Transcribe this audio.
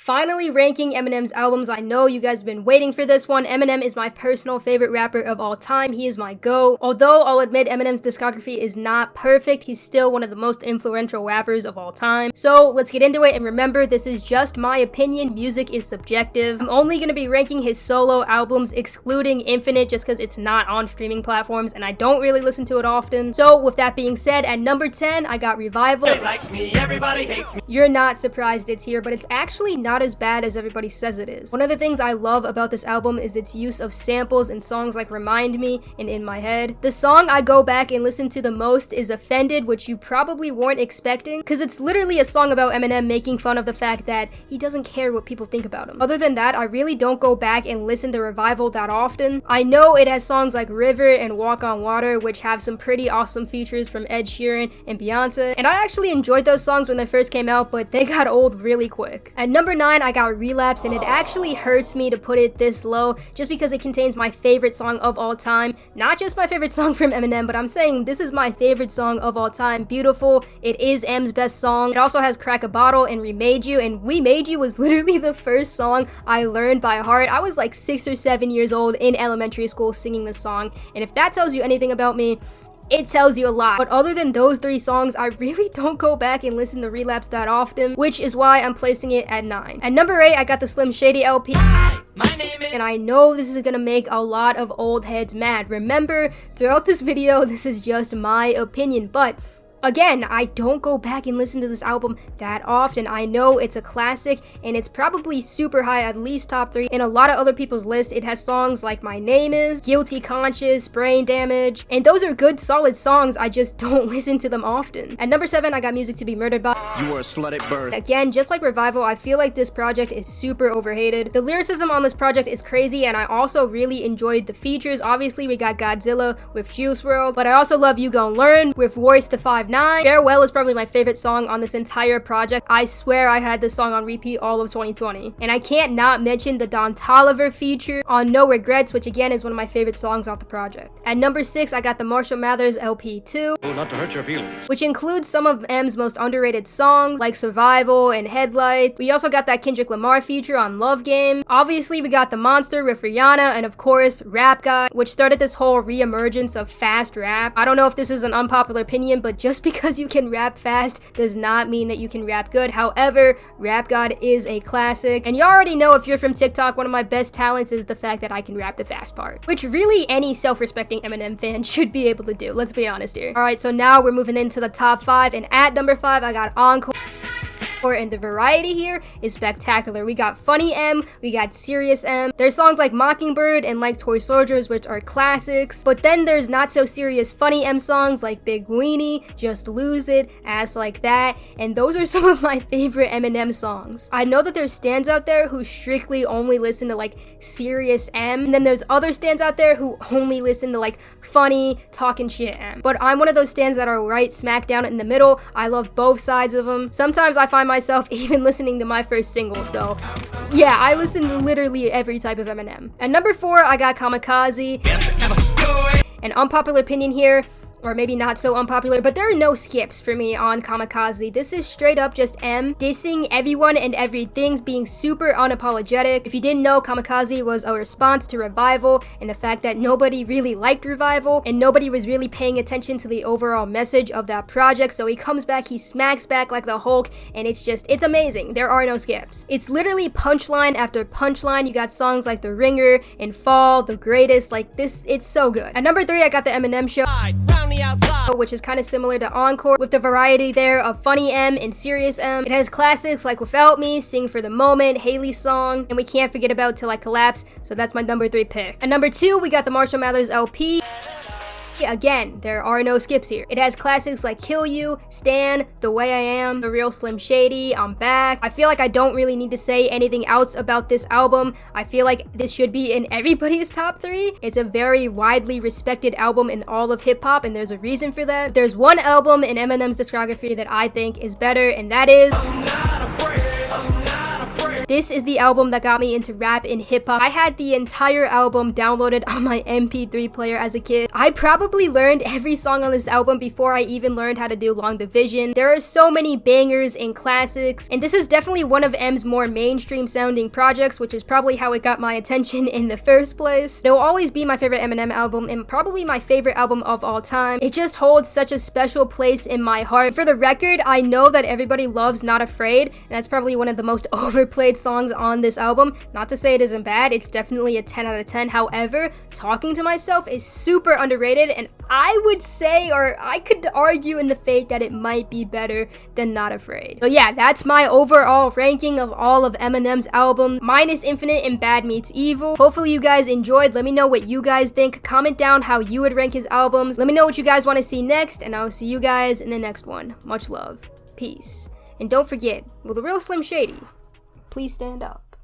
Finally ranking Eminem's albums. I know you guys have been waiting for this one. Eminem is my personal favorite rapper of all time. He is my GOAT. Although I'll admit Eminem's discography is not perfect, he's still one of the most influential rappers of all time. So let's get into it, and remember, this is just my opinion. Music is subjective. I'm only going to be ranking his solo albums, excluding Infinite, just because it's not on streaming platforms and I don't really listen to it often. So with that being said, at number 10, I got Revival. Everybody likes me, everybody hates me. You're not surprised it's here, but it's actually not as bad as everybody says it is. One of the things I love about this album is its use of samples in songs like Remind Me and In My Head. The song I go back and listen to the most is Offended, which you probably weren't expecting, because it's literally a song about Eminem making fun of the fact that he doesn't care what people think about him. Other than that, I really don't go back and listen to Revival that often. I know it has songs like River and Walk on Water, which have some pretty awesome features from Ed Sheeran and Beyonce, and I actually enjoyed those songs when they first came out, but they got old really quick. At number 9, I got Relapse, and it actually hurts me to put it this low just because it contains my favorite song of all time. Not just my favorite song from Eminem, but I'm saying this is my favorite song of all time. Beautiful. It is M's best song. It also has Crack a Bottle and We Made You, and We Made You was literally the first song I learned by heart. I was like 6 or 7 years old in elementary school singing this song, and if that tells you anything about me, it tells you a lot. But other than those 3 songs, I really don't go back and listen to Relapse that often, which is why I'm placing it at 9. At number 8, I got the Slim Shady LP. And I know this is gonna make a lot of old heads mad. Remember, throughout this video, this is just my opinion, but again, I don't go back and listen to this album that often. I know it's a classic and it's probably super high, at least top 3 in a lot of other people's lists. It has songs like My Name Is, Guilty Conscious, Brain Damage, and those are good solid songs. I just don't listen to them often. At number 7, I got Music to Be Murdered By. You were a slut at birth. Again, just like Revival, I feel like this project is super overhated. The lyricism on this project is crazy, and I also really enjoyed the features. Obviously, we got Godzilla with Juice WRLD, but I also love You Gon' Learn with Royce the 5'9". Farewell is probably my favorite song on this entire project. I swear I had this song on repeat all of 2020. And I can't not mention the Don Toliver feature on No Regrets, which again is one of my favorite songs off the project. At number 6, I got the Marshall Mathers LP 2. Oh, not to hurt your feelings. Which includes some of M's most underrated songs like Survival and Headlights. We also got that Kendrick Lamar feature on Love Game. Obviously, we got The Monster with Rihanna, and of course, Rap God, which started this whole re-emergence of fast rap. I don't know if this is an unpopular opinion, but just because you can rap fast does not mean that you can rap good. However, Rap God is a classic, and you already know, if you're from TikTok, one of my best talents is the fact that I can rap the fast part, which really any self-respecting Eminem fan should be able to do. Let's be honest here. Alright, so now we're moving into the top 5, and at number 5, I got Encore. And the variety here is spectacular. We got Funny M, we got Serious M. There's songs like Mockingbird and Like Toy Soldiers, which are classics, but then there's not so serious Funny M songs like Big Weenie, Just Lose It, Ass Like That, and those are some of my favorite Eminem songs. I know that there's stands out there who strictly only listen to like Serious M, and then there's other stands out there who only listen to like funny, talking shit M. But I'm one of those stands that are right smack down in the middle. I love both sides of them. Sometimes I find myself even listening to my first single, so yeah, I listen to literally every type of Eminem. At number 4, I got Kamikaze. An unpopular opinion here, or maybe not so unpopular, but there are no skips for me on Kamikaze. This is straight up just M dissing everyone and everything, being super unapologetic. If you didn't know, Kamikaze was a response to Revival and the fact that nobody really liked Revival and nobody was really paying attention to the overall message of that project. So he comes back, he smacks back like the Hulk, and it's amazing. There are no skips. It's literally punchline after punchline. You got songs like The Ringer and Fall, The Greatest, like this, it's so good. At number 3, I got the Eminem Show, which is kind of similar to Encore, with the variety there of Funny M and Serious M. It has classics like Without Me, Sing for the Moment, Haley's Song, and we can't forget about Till I Collapse, so that's my number 3 pick. At number 2, we got the Marshall Mathers LP. Again, there are no skips here. It has classics like Kill You, Stan, The Way I Am, The Real Slim Shady, I'm Back. I feel like I don't really need to say anything else about this album. I feel like this should be in everybody's top 3. It's a very widely respected album in all of hip-hop, and there's a reason for that. There's one album in Eminem's discography that I think is better, and that is This is the album that got me into rap and hip-hop. I had the entire album downloaded on my MP3 player as a kid. I probably learned every song on this album before I even learned how to do long division. There are so many bangers and classics, and this is definitely one of M's more mainstream sounding projects, which is probably how it got my attention in the first place. It will always be my favorite Eminem album and probably my favorite album of all time. It just holds such a special place in my heart. For the record, I know that everybody loves Not Afraid, and that's probably one of the most overplayed songs on this album. Not to say it isn't bad, it's definitely a 10 out of 10. However, Talking to Myself is super underrated, and I would say, or I could argue in the faith that it might be better than Not Afraid. So yeah, that's my overall ranking of all of Eminem's albums, minus Infinite and Bad Meets Evil. Hopefully you guys enjoyed. Let me know what you guys think. Comment down how you would rank his albums. Let me know what you guys want to see next, and I'll see you guys in the next one. Much love. Peace. And don't forget, will the real Slim Shady please stand up?